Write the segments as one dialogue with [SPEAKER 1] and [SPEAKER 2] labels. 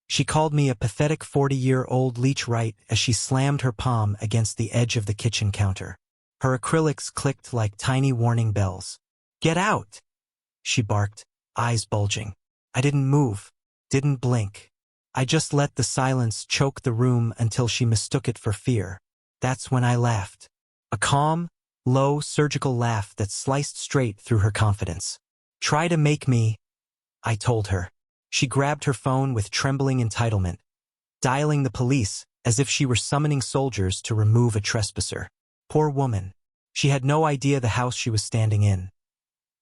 [SPEAKER 1] She called me a pathetic 40-year-old Leech right as she slammed her palm against the edge of the kitchen counter. Her acrylics clicked like tiny warning bells. "Get out!" she barked, eyes bulging. I didn't move, didn't blink. I just let the silence choke the room until she mistook it for fear. That's when I laughed. A calm, low, surgical laugh that sliced straight through her confidence. "Try to make me," I told her. She grabbed her phone with trembling entitlement, dialing the police as if she were summoning soldiers to remove a trespasser. Poor woman. She had no idea the house she was standing in.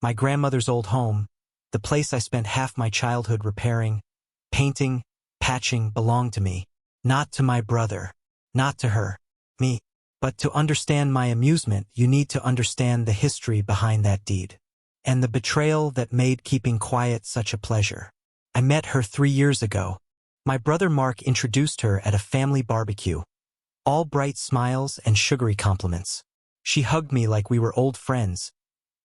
[SPEAKER 1] My grandmother's old home, the place I spent half my childhood repairing, painting, patching, belonged to me. Not to my brother. Not to her. Me. But to understand my amusement, you need to understand the history behind that deed. And the betrayal that made keeping quiet such a pleasure. I met her 3 years ago. My brother Mark introduced her at a family barbecue. All bright smiles and sugary compliments. She hugged me like we were old friends.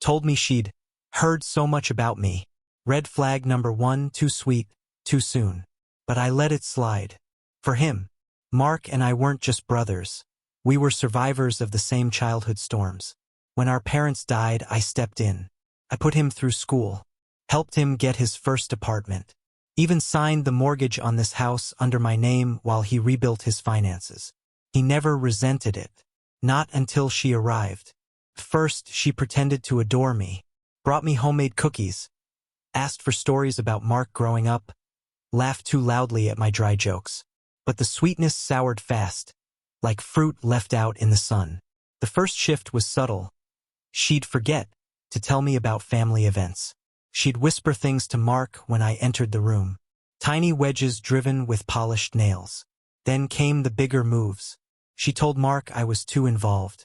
[SPEAKER 1] Told me she'd heard so much about me. Red flag number 1, too sweet, too soon. But I let it slide. For him, Mark and I weren't just brothers. We were survivors of the same childhood storms. When our parents died, I stepped in. I put him through school. Helped him get his first apartment. Even signed the mortgage on this house under my name while he rebuilt his finances. He never resented it. Not until she arrived. First, she pretended to adore me. Brought me homemade cookies. Asked for stories about Mark growing up. Laughed too loudly at my dry jokes. But the sweetness soured fast. Like fruit left out in the sun. The first shift was subtle. She'd forget to tell me about family events. She'd whisper things to Mark when I entered the room. Tiny wedges driven with polished nails. Then came the bigger moves. She told Mark I was too involved.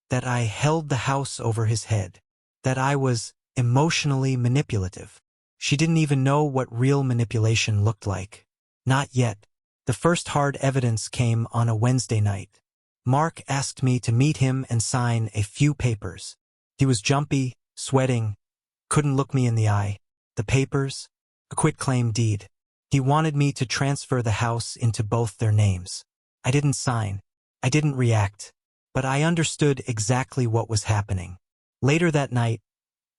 [SPEAKER 1] That I held the house over his head. That I was emotionally manipulative. She didn't even know what real manipulation looked like. Not yet. The first hard evidence came on a Wednesday night. Mark asked me to meet him and sign a few papers. He was jumpy, sweating, couldn't look me in the eye. The papers? A quitclaim deed. He wanted me to transfer the house into both their names. I didn't sign. I didn't react. But I understood exactly what was happening. Later that night,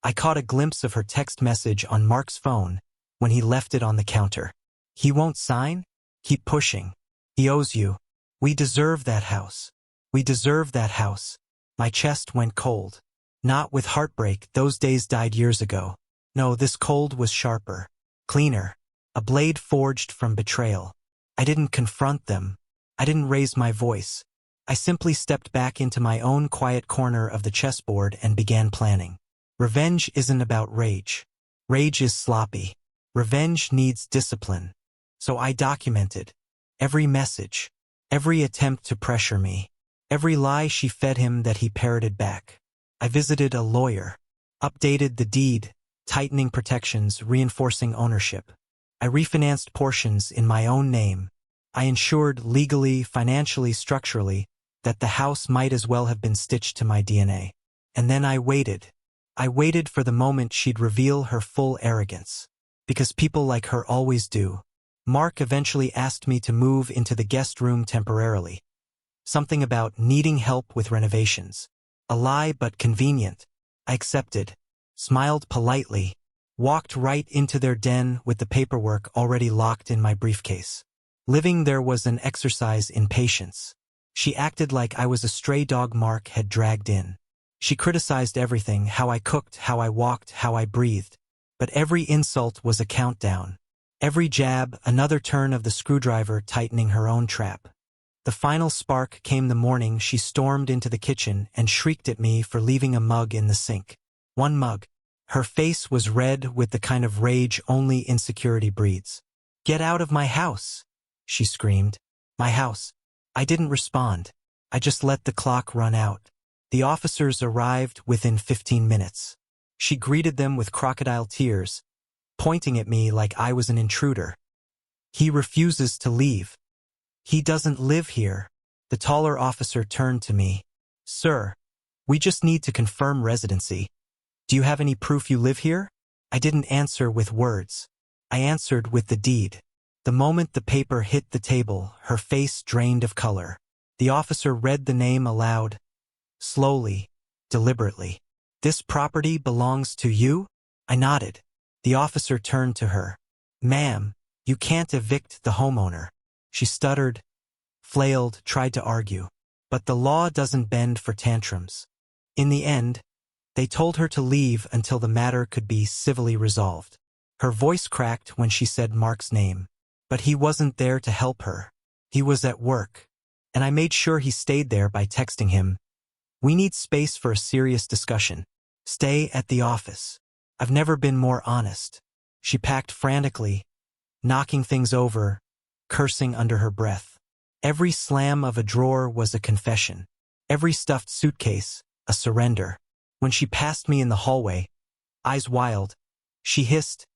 [SPEAKER 1] I caught a glimpse of her text message on Mark's phone when he left it on the counter. "He won't sign? Keep pushing. He owes you. We deserve that house. We deserve that house." My chest went cold. Not with heartbreak, those days died years ago. No, this cold was sharper, cleaner, a blade forged from betrayal. I didn't confront them. I didn't raise my voice. I simply stepped back into my own quiet corner of the chessboard and began planning. Revenge isn't about rage. Rage is sloppy. Revenge needs discipline. So I documented every message, every attempt to pressure me, every lie she fed him that he parroted back. I visited a lawyer, updated the deed, tightening protections, reinforcing ownership. I refinanced portions in my own name. I ensured legally, financially, structurally, that the house might as well have been stitched to my DNA. And then I waited. I waited for the moment she'd reveal her full arrogance. Because people like her always do. Mark eventually asked me to move into the guest room temporarily. Something about needing help with renovations. A lie but convenient. I accepted, smiled politely, walked right into their den with the paperwork already locked in my briefcase. Living there was an exercise in patience. She acted like I was a stray dog Mark had dragged in. She criticized everything, how I cooked, how I walked, how I breathed. But every insult was a countdown. Every jab, another turn of the screwdriver tightening her own trap. The final spark came the morning she stormed into the kitchen and shrieked at me for leaving a mug in the sink. One mug. Her face was red with the kind of rage only insecurity breeds. "Get out of my house," she screamed. My house. I didn't respond. I just let the clock run out. The officers arrived within 15 minutes. She greeted them with crocodile tears, pointing at me like I was an intruder. "He refuses to leave. He doesn't live here." The taller officer turned to me. "Sir, we just need to confirm residency. Do you have any proof you live here?" I didn't answer with words. I answered with the deed. The moment the paper hit the table, her face drained of color. The officer read the name aloud, slowly, deliberately. "This property belongs to you?" I nodded. The officer turned to her. "Ma'am, you can't evict the homeowner." She stuttered, flailed, tried to argue. But the law doesn't bend for tantrums. In the end, they told her to leave until the matter could be civilly resolved. Her voice cracked when she said Mark's name. But he wasn't there to help her. He was at work. And I made sure he stayed there by texting him, "We need space for a serious discussion. Stay at the office." I've never been more honest. She packed frantically, knocking things over, cursing under her breath. Every slam of a drawer was a confession. Every stuffed suitcase, a surrender. When she passed me in the hallway, eyes wild, she hissed,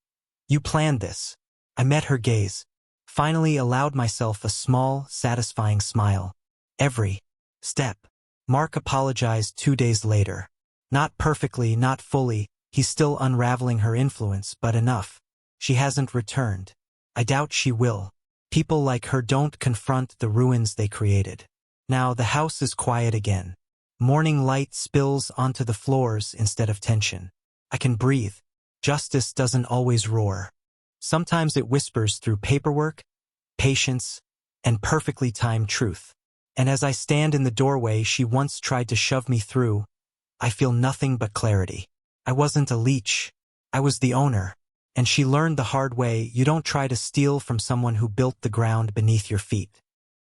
[SPEAKER 1] "You planned this." I met her gaze, finally allowed myself a small, satisfying smile. Every step. Mark apologized 2 days later. Not perfectly, not fully. He's still unraveling her influence, but enough. She hasn't returned. I doubt she will. People like her don't confront the ruins they created. Now the house is quiet again. Morning light spills onto the floors instead of tension. I can breathe. Justice doesn't always roar. Sometimes it whispers through paperwork, patience, and perfectly timed truth. And as I stand in the doorway she once tried to shove me through, I feel nothing but clarity. I wasn't a leech. I was the owner. And she learned the hard way, you don't try to steal from someone who built the ground beneath your feet.